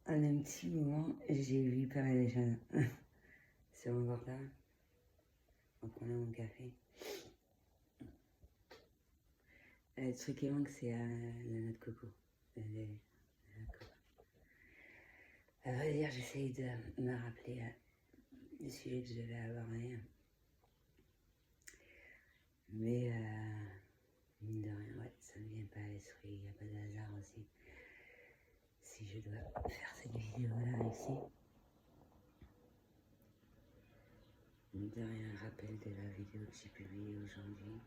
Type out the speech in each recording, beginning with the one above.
En un petit moment, j'ai vu pas mal de choses sur mon portable en prenant mon café. Le truc qui manque, c'est la noix de coco. La noix de coco. À vrai dire, j'essaye de me rappeler du sujet que je devais aborder. Mais, mine de rien, ouais, ça ne me vient pas à l'esprit. Il n'y a pas de hasard aussi. Si je dois faire cette vidéo-là ici. Mine de rien, un rappel de la vidéo que j'ai publiée aujourd'hui.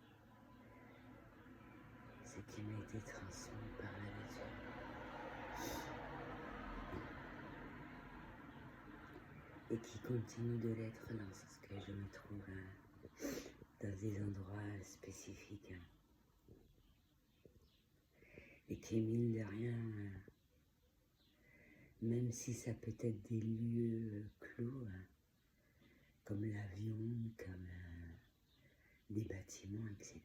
Ce qui m'a été transmis par la nature. Et qui continue de l'être dans ce que je me trouve dans des endroits spécifiques. Et qui, mine de rien, même si ça peut être des lieux clos, comme l'avion, comme des bâtiments, etc.,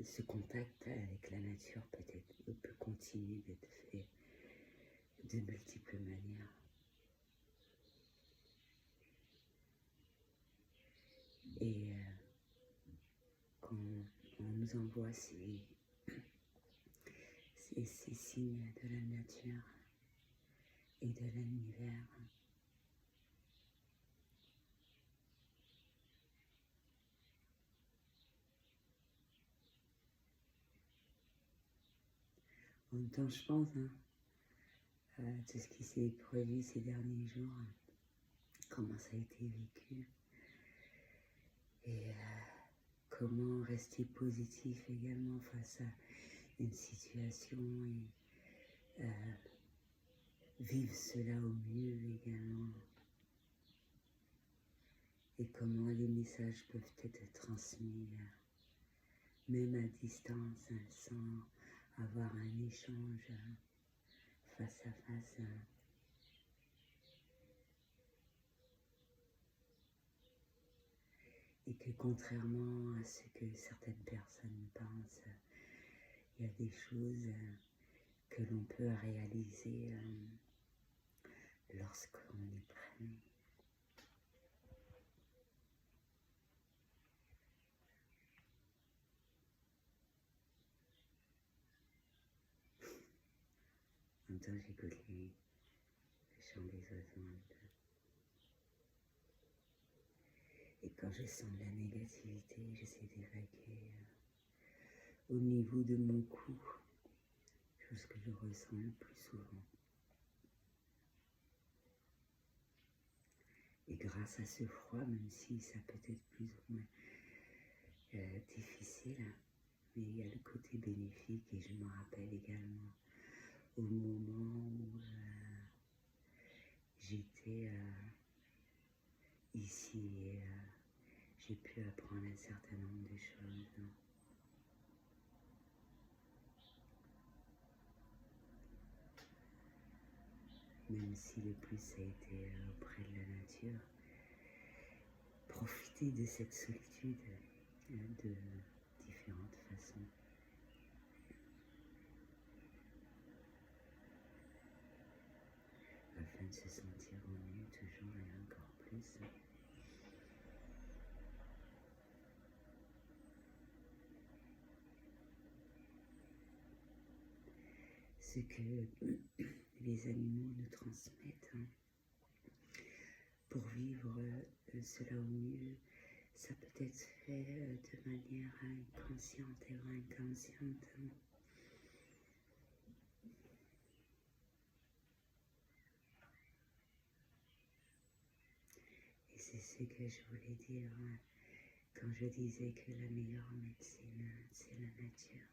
ce contact avec la nature peut continuer d'être fait de multiples manières. Et quand on nous envoie ces signes de la nature et de l'univers, en même temps, je pense, tout ce qui s'est produit ces derniers jours, comment ça a été vécu, et comment rester positif également face à une situation et vivre cela au mieux également. Et comment les messages peuvent être transmis, même à distance, sans avoir un échange face à face. Et que contrairement à ce que certaines personnes pensent, il y a des choses que l'on peut réaliser lorsqu'on est prêt. En même temps, j'écoute les chants des oiseaux un peu. Et quand je sens de la négativité, j'essaie d'évacuer au niveau de mon cou, chose que je ressens le plus souvent. Et grâce à ce froid, même si ça peut être plus ou moins difficile, mais il y a le côté bénéfique et je me rappelle également au moment où j'étais ici et j'ai pu apprendre un certain nombre de choses. Même si le plus a été auprès de la nature, profiter de cette solitude de différentes façons. Afin de se sentir au mieux toujours et encore plus. Ce que les animaux nous transmettent pour vivre cela au mieux, ça peut être fait de manière inconsciente et inconsciente. Et c'est ce que je voulais dire quand je disais que la meilleure médecine, c'est la nature.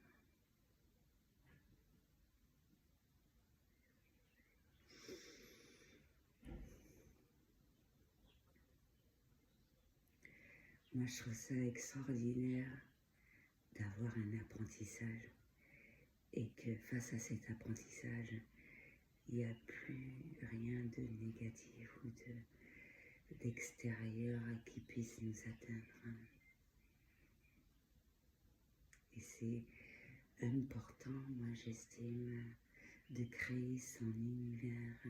Moi, je trouve ça extraordinaire d'avoir un apprentissage et que face à cet apprentissage, il n'y a plus rien de négatif ou d'extérieur qui puisse nous atteindre. Et c'est important, moi j'estime, de créer son univers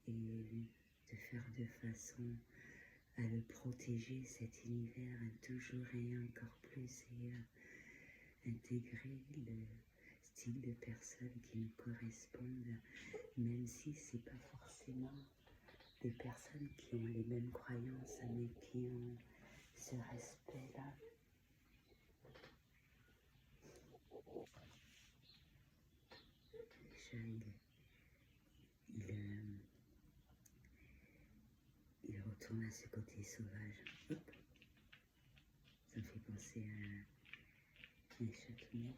et de faire de façon à le protéger, cet univers, toujours et encore plus, et intégrer le style de personnes qui nous correspondent, même si c'est pas forcément des personnes qui ont les mêmes croyances, mais qui ont ce respect-là. Il retourne à ce côté sauvage. Hop. Ça me fait penser à un chatonnet.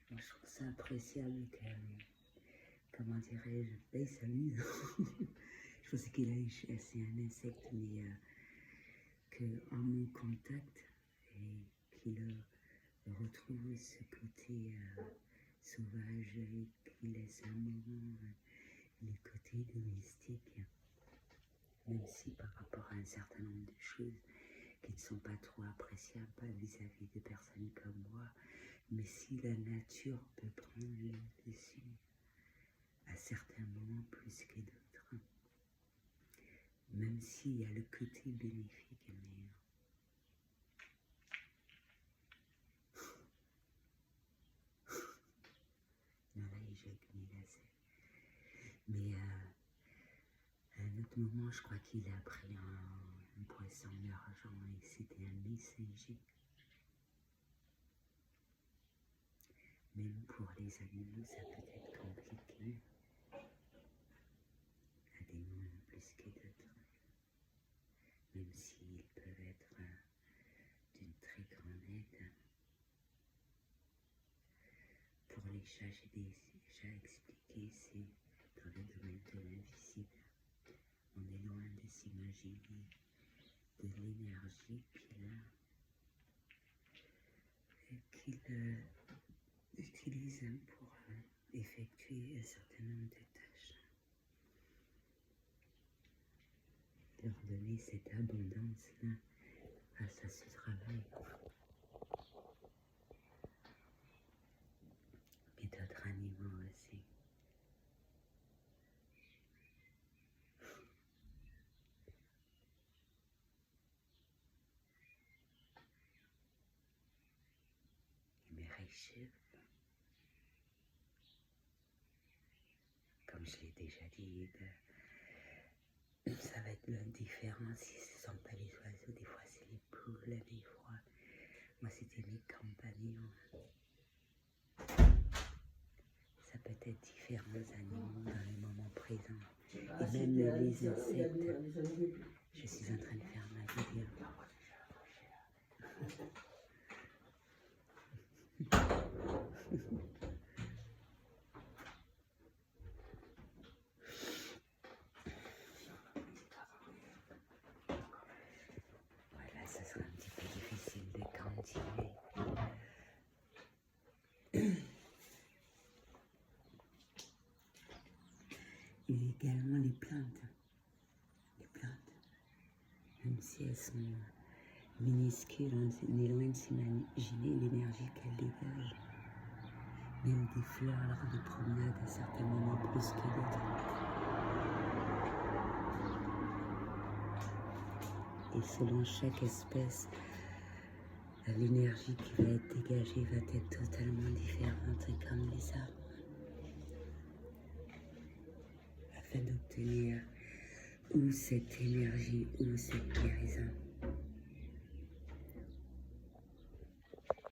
Moi, je trouve ça appréciable que, comment dirais-je, il s'amuse. Je pensais qu'il allait chasser un insecte, mais qu'en mon contact, et qu'il retrouve ce côté sauvage et qu'il laisse un moment les côtés domestiques, même si par rapport à un certain nombre de choses qui ne sont pas trop appréciables vis-à-vis de personnes comme moi, mais si la nature peut prendre le dessus à certains moments plus que d'autres, même s'il y a le côté bénéfique, mais non, là, mais à un autre moment, je crois qu'il a pris un poisson d'argent et c'était un messager. Même pour les animaux, ça peut être compliqué, à des moments plus que d'autres, même s'ils peuvent être d'une très grande aide. Pour les chats, j'ai déjà expliqué, c'est dans le domaine de l'invisible. On est loin de s'imaginer de l'énergie qu'il utilise pour effectuer un certain nombre de tâches. Leur donner cette abondance-là grâce à ce travail. Mais d'autres animaux aussi. Et mes richesses, comme je l'ai déjà dit, ça va être différent si ce ne sont pas les oiseaux, des fois c'est les poules, des fois, moi c'était mes compagnons. Ça peut être différents animaux dans les moments présents. Et même les insectes. Je suis en train de faire ma vidéo. Voilà, ça sera un petit peu difficile de continuer. Et également les plantes. Les plantes, même si elles sont minuscules, on est loin de s'imaginer l'énergie qu'elles dégagent. Même des fleurs lors des promenades à certains moments plus que d'autres. Et selon chaque espèce, l'énergie qui va être dégagée va être totalement différente, comme les arbres. Afin d'obtenir ou cette énergie ou cette guérison.